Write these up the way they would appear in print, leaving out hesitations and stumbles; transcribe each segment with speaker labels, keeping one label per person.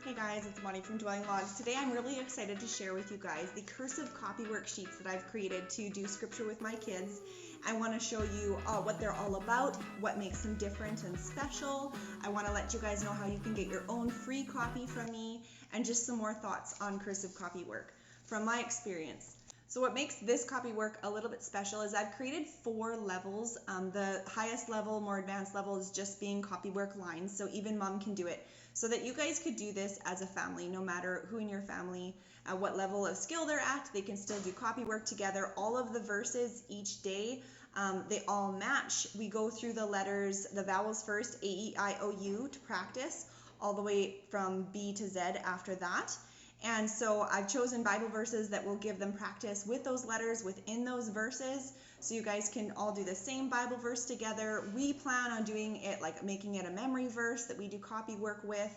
Speaker 1: Hey guys, it's Bonnie from Dwelling Logs. Today I'm really excited to share with you guys the cursive copy worksheets that I've created to do scripture with my kids. I want to show you what they're all about, what makes them different and special. I want to let you guys know how you can get your own free copy from me, and just some more thoughts on cursive copy work from my experience. So what makes this copy work a little bit special is I've created 4 levels. The highest level, more advanced level, is just being copy work lines, so even mom can do it. So that you guys could do this as a family, no matter who in your family, what level of skill they're at, they can still do copy work together. All of the verses each day, they all match. We go through the letters, the vowels first, A, E, I, O, U, to practice, all the way from B to Z after that. And so I've chosen Bible verses that will give them practice with those letters within those verses, so you guys can all do the same Bible verse together. We plan on doing it, like making it a memory verse that we do copy work with.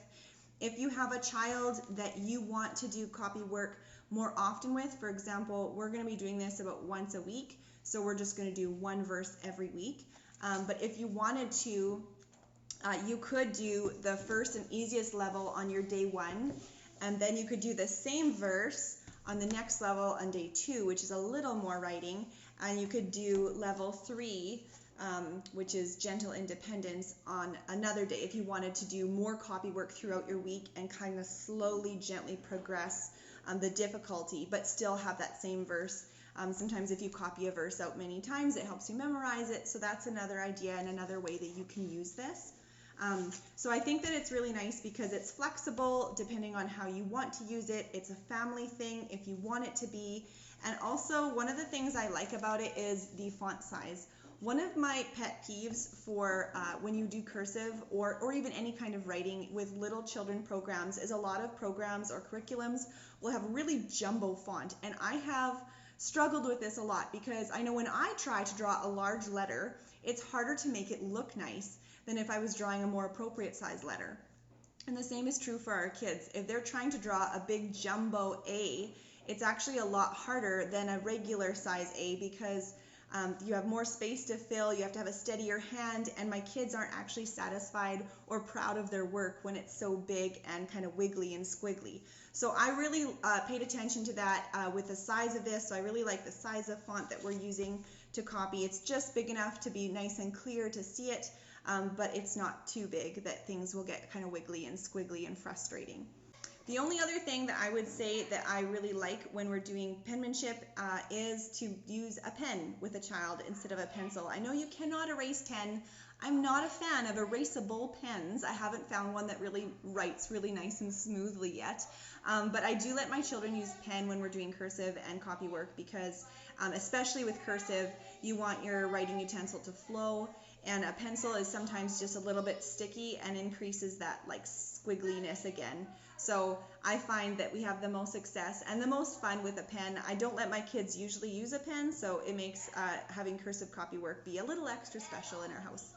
Speaker 1: If you have a child that you want to do copy work more often with, for example, we're going to be doing this about once a week, so we're just going to do one verse every week. But if you wanted to, you could do the first and easiest level on your day 1, and then you could do the same verse on the next level on day 2, which is a little more writing, and you could do level 3, which is gentle independence, on another day if you wanted to do more copy work throughout your week and kind of slowly, gently progress the difficulty, but still have that same verse. Sometimes if you copy a verse out many times, it helps you memorize it, so that's another idea and another way that you can use this. So I think that it's really nice because it's flexible depending on how you want to use it. It's a family thing if you want it to be. And also, one of the things I like about it is the font size. One of my pet peeves for when you do cursive or even any kind of writing with little children programs is a lot of programs or curriculums will have really jumbo font. And I have struggled with this a lot because I know when I try to draw a large letter, it's harder to make it look nice than if I was drawing a more appropriate size letter. And the same is true for our kids. If they're trying to draw a big jumbo A, it's actually a lot harder than a regular size A because you have more space to fill, you have to have a steadier hand, and my kids aren't actually satisfied or proud of their work when it's so big and kind of wiggly and squiggly. So I really paid attention to that with the size of this, so I really like the size of font that we're using to copy. It's just big enough to be nice and clear to see it, but it's not too big that things will get kind of wiggly and squiggly and frustrating. The only other thing that I would say that I really like when we're doing penmanship is to use a pen with a child instead of a pencil. I know you cannot erase pen. I'm not a fan of erasable pens. I haven't found one that really writes really nice and smoothly yet. But I do let my children use pen when we're doing cursive and copy work because especially with cursive, you want your writing utensil to flow, and a pencil is sometimes just a little bit sticky and increases that like squiggliness again. So I find that we have the most success and the most fun with a pen. I don't let my kids usually use a pen, so it makes having cursive copy work be a little extra special in our house.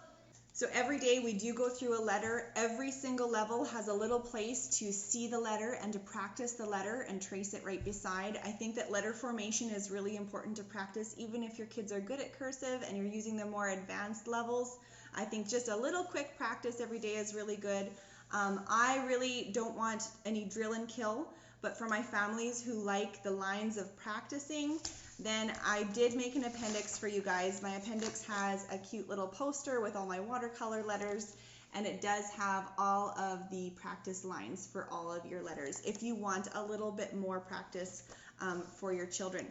Speaker 1: So every day we do go through a letter. Every single level has a little place to see the letter and to practice the letter and trace it right beside. I think that letter formation is really important to practice, even if your kids are good at cursive and you're using the more advanced levels. I think just a little quick practice every day is really good. I really don't want any drill and kill, but for my families who like the lines of practicing, then I did make an appendix for you guys. My appendix has a cute little poster with all my watercolor letters, and it does have all of the practice lines for all of your letters if you want a little bit more practice for your children.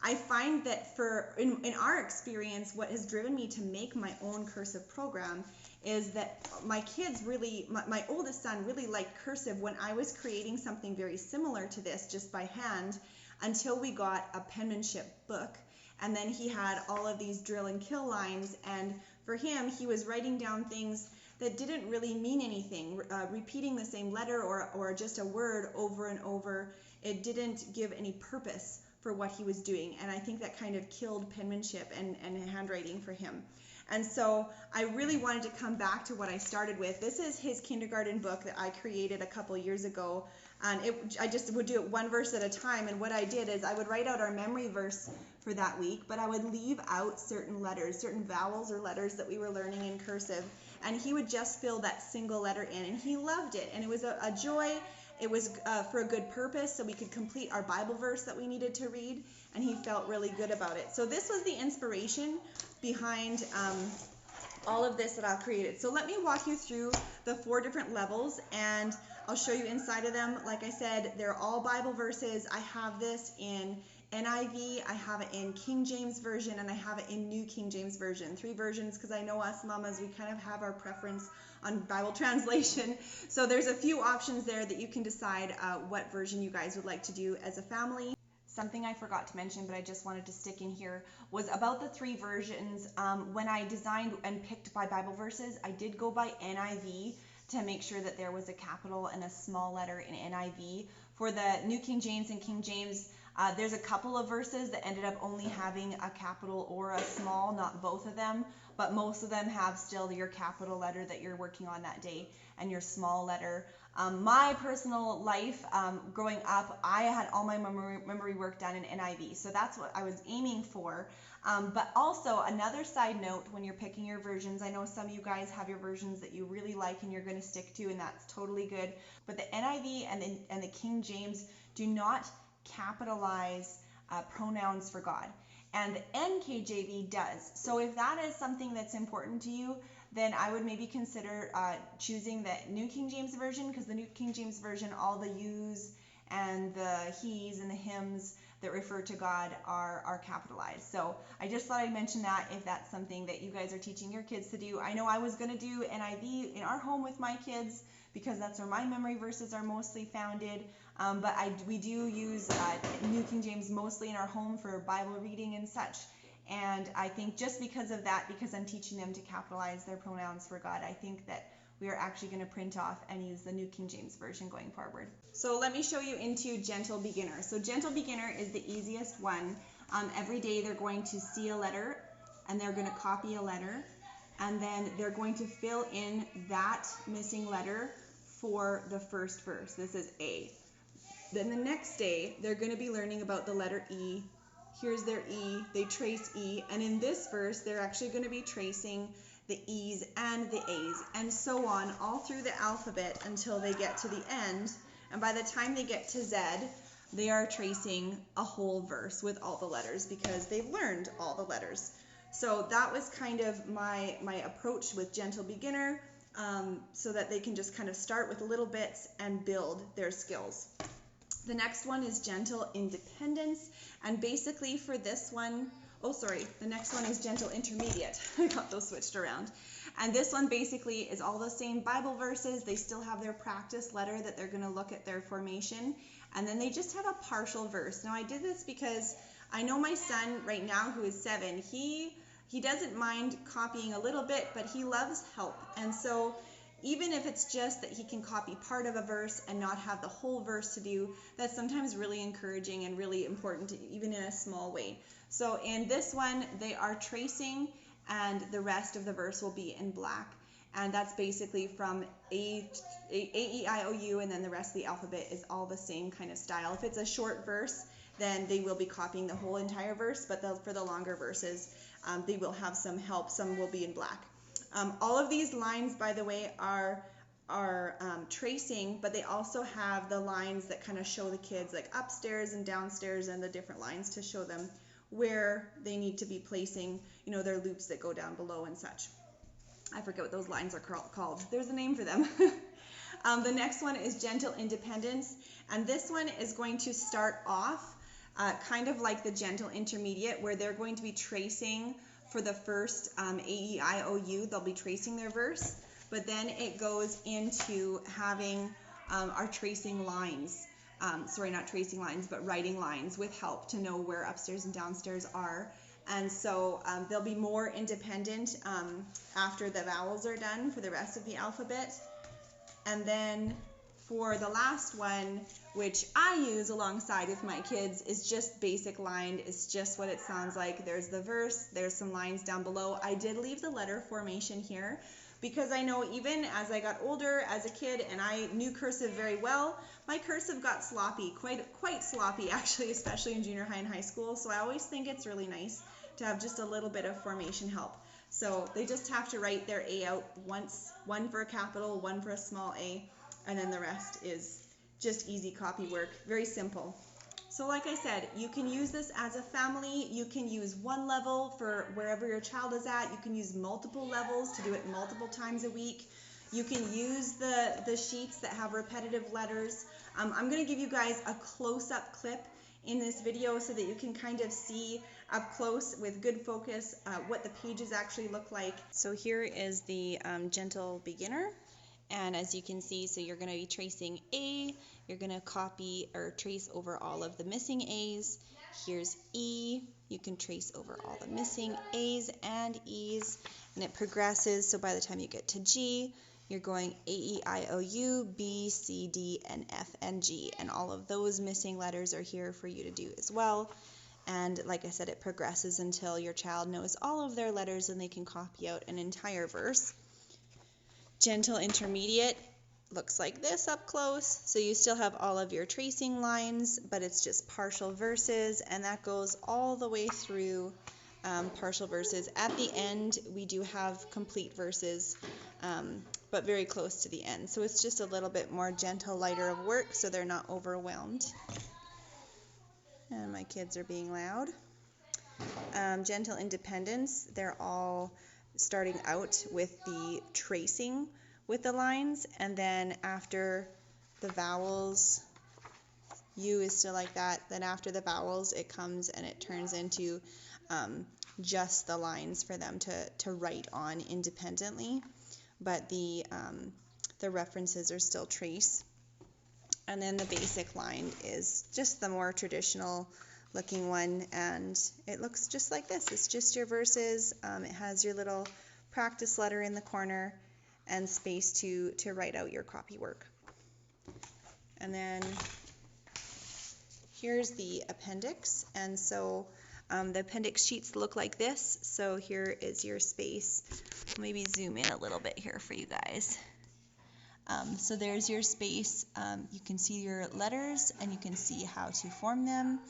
Speaker 1: I find that in our experience, what has driven me to make my own cursive program is that my kids really, my oldest son really liked cursive when I was creating something very similar to this just by hand, until we got a penmanship book, and then he had all of these drill and kill lines, and for him he was writing down things that didn't really mean anything, repeating the same letter or just a word over and over. It didn't give any purpose for what he was doing, and I think that kind of killed penmanship and handwriting for him. And so I really wanted to come back to what I started with. This is his kindergarten book that I created a couple years ago. And I just would do it one verse at a time. And what I did is I would write out our memory verse for that week, but I would leave out certain letters, certain vowels or letters that we were learning in cursive. And he would just fill that single letter in, and he loved it. And it was a joy It was for a good purpose, so we could complete our Bible verse that we needed to read, and he felt really good about it. So this was the inspiration behind all of this that I've created. So let me walk you through the 4 different levels, and I'll show you inside of them. Like I said, they're all Bible verses. I have this in NIV, I have it in King James Version, and I have it in New King James Version. 3 versions, because I know us mamas, we kind of have our preference on Bible translation. So there's a few options there that you can decide what version you guys would like to do as a family. Something I forgot to mention, but I just wanted to stick in here, was about the 3 versions. When I designed and picked my Bible verses, I did go by NIV to make sure that there was a capital and a small letter in NIV. For the New King James and King James, there's a couple of verses that ended up only having a capital or a small, not both of them, but most of them have still your capital letter that you're working on that day and your small letter. My personal life, growing up, I had all my memory work done in NIV, so that's what I was aiming for. But also, another side note, when you're picking your versions, I know some of you guys have your versions that you really like and you're going to stick to, and that's totally good. But the NIV and the King James do not capitalize pronouns for God, and the NKJV does. So if that is something that's important to you, then I would maybe consider choosing the New King James Version, because the New King James Version, all the yous and the he's and the hims that refer to God are capitalized. So I just thought I'd mention that if that's something that you guys are teaching your kids to do. I know I was going to do NIV in our home with my kids because that's where my memory verses are mostly founded. But we do use New King James mostly in our home for Bible reading and such. And I think just because of that, because I'm teaching them to capitalize their pronouns for God, I think that we are actually going to print off and use the New King James Version going forward. So let me show you into Gentle Beginner. So Gentle Beginner is the easiest one. Every day they're going to see a letter and they're going to copy a letter, and then they're going to fill in that missing letter for the first verse. This is A. Then the next day they're going to be learning about the letter E. Here's their E, they trace E, and in this verse they're actually going to be tracing the E's and the A's, and so on all through the alphabet until they get to the end. And by the time they get to Z, they are tracing a whole verse with all the letters because they've learned all the letters. So that was kind of my approach with Gentle Beginner, so that they can just kind of start with little bits and build their skills. The next one is Gentle Independence, and basically for this one, the next one is Gentle Intermediate. I got those switched around. And this one basically is all the same Bible verses. They still have their practice letter that they're going to look at their formation, and then they just have a partial verse. Now I did this because I know my son right now, who is 7, he doesn't mind copying a little bit, but he loves help. And so even if it's just that he can copy part of a verse and not have the whole verse to do, that's sometimes really encouraging and really important, even in a small way. So in this one, they are tracing, and the rest of the verse will be in black. And that's basically from A, E, I, O, U, and then the rest of the alphabet is all the same kind of style. If it's a short verse, then they will be copying the whole entire verse, but for the longer verses, they will have some help. Some will be in black. All of these lines, by the way, are tracing, but they also have the lines that kind of show the kids like upstairs and downstairs, and the different lines to show them where they need to be placing, their loops that go down below and such. I forget what those lines are called. There's a name for them. The next one is Gentle Independence, and this one is going to start off kind of like the Gentle Intermediate, where they're going to be tracing for the first A, E, I, O, U. They'll be tracing their verse, but then it goes into having our tracing lines. Not tracing lines, but writing lines with help to know where upstairs and downstairs are. And so they'll be more independent after the vowels are done for the rest of the alphabet. And then for the last one, which I use alongside with my kids, is just basic line. It's just what it sounds like. There's the verse, there's some lines down below. I did leave the letter formation here because I know even as I got older as a kid and I knew cursive very well, my cursive got sloppy, quite sloppy actually, especially in junior high and high school. So I always think it's really nice to have just a little bit of formation help. So they just have to write their A out once, one for a capital, one for a small a, and then the rest is just easy copy work, very simple. So like I said, you can use this as a family. You can use one level for wherever your child is at. You can use multiple levels to do it multiple times a week. You can use the sheets that have repetitive letters. I'm going to give you guys a close-up clip in this video so that you can kind of see up close with good focus what the pages actually look like. So here is the gentle beginner. And as you can see, so you're going to be tracing A, you're going to copy or trace over all of the missing A's. Here's E, you can trace over all the missing A's and E's, and it progresses. So by the time you get to G, you're going A, E, I, O, U, B, C, D, and F, and G. And all of those missing letters are here for you to do as well. And like I said, it progresses until your child knows all of their letters and they can copy out an entire verse. Gentle intermediate looks like this up close. So you still have all of your tracing lines, but it's just partial verses, and that goes all the way through partial verses. At the end, we do have complete verses, but very close to the end. So it's just a little bit more gentle, lighter of work, so they're not overwhelmed. And my kids are being loud. Gentle independence, they're all starting out with the tracing with the lines, and then after the vowels, U is still like that. Then after the vowels, it comes and it turns into just the lines for them to write on independently, but the references are still trace. And then the basic line is just the more traditional looking one, and it looks just like this. It's just your verses. It has your little practice letter in the corner and space to write out your copy work. And then here's the appendix, and so the appendix sheets look like this. So here is your space. Maybe zoom in a little bit here for you guys. So there's your space. You can see your letters and you can see how to form them.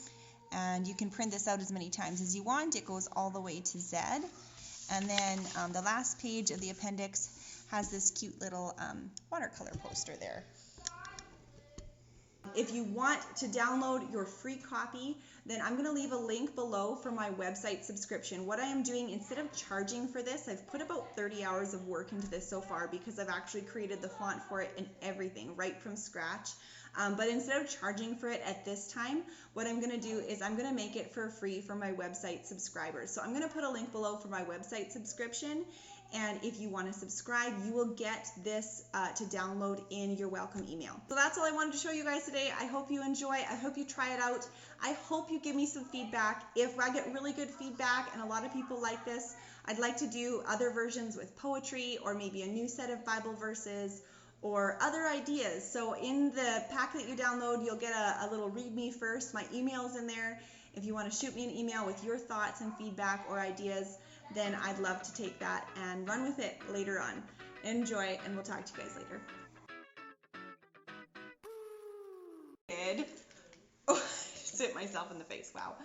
Speaker 1: And you can print this out as many times as you want. It goes all the way to Z. And then the last page of the appendix has this cute little watercolor poster there. If you want to download your free copy, then I'm going to leave a link below for my website subscription. What I am doing, instead of charging for this, I've put about 30 hours of work into this so far because I've actually created the font for it and everything right from scratch. But instead of charging for it at this time, what I'm going to do is I'm going to make it for free for my website subscribers. So I'm going to put a link below for my website subscription. And if you want to subscribe, you will get this to download in your welcome email. So that's all I wanted to show you guys today. I hope you enjoy. I hope you try it out. I hope you give me some feedback. If I get really good feedback and a lot of people like this, I'd like to do other versions with poetry or maybe a new set of Bible verses or other ideas. So in the pack that you download, you'll get a little read me first. My email's in there. If you want to shoot me an email with your thoughts and feedback or ideas, then I'd love to take that and run with it later on. Enjoy, and we'll talk to you guys later. Oh, I just hit myself in the face. Wow.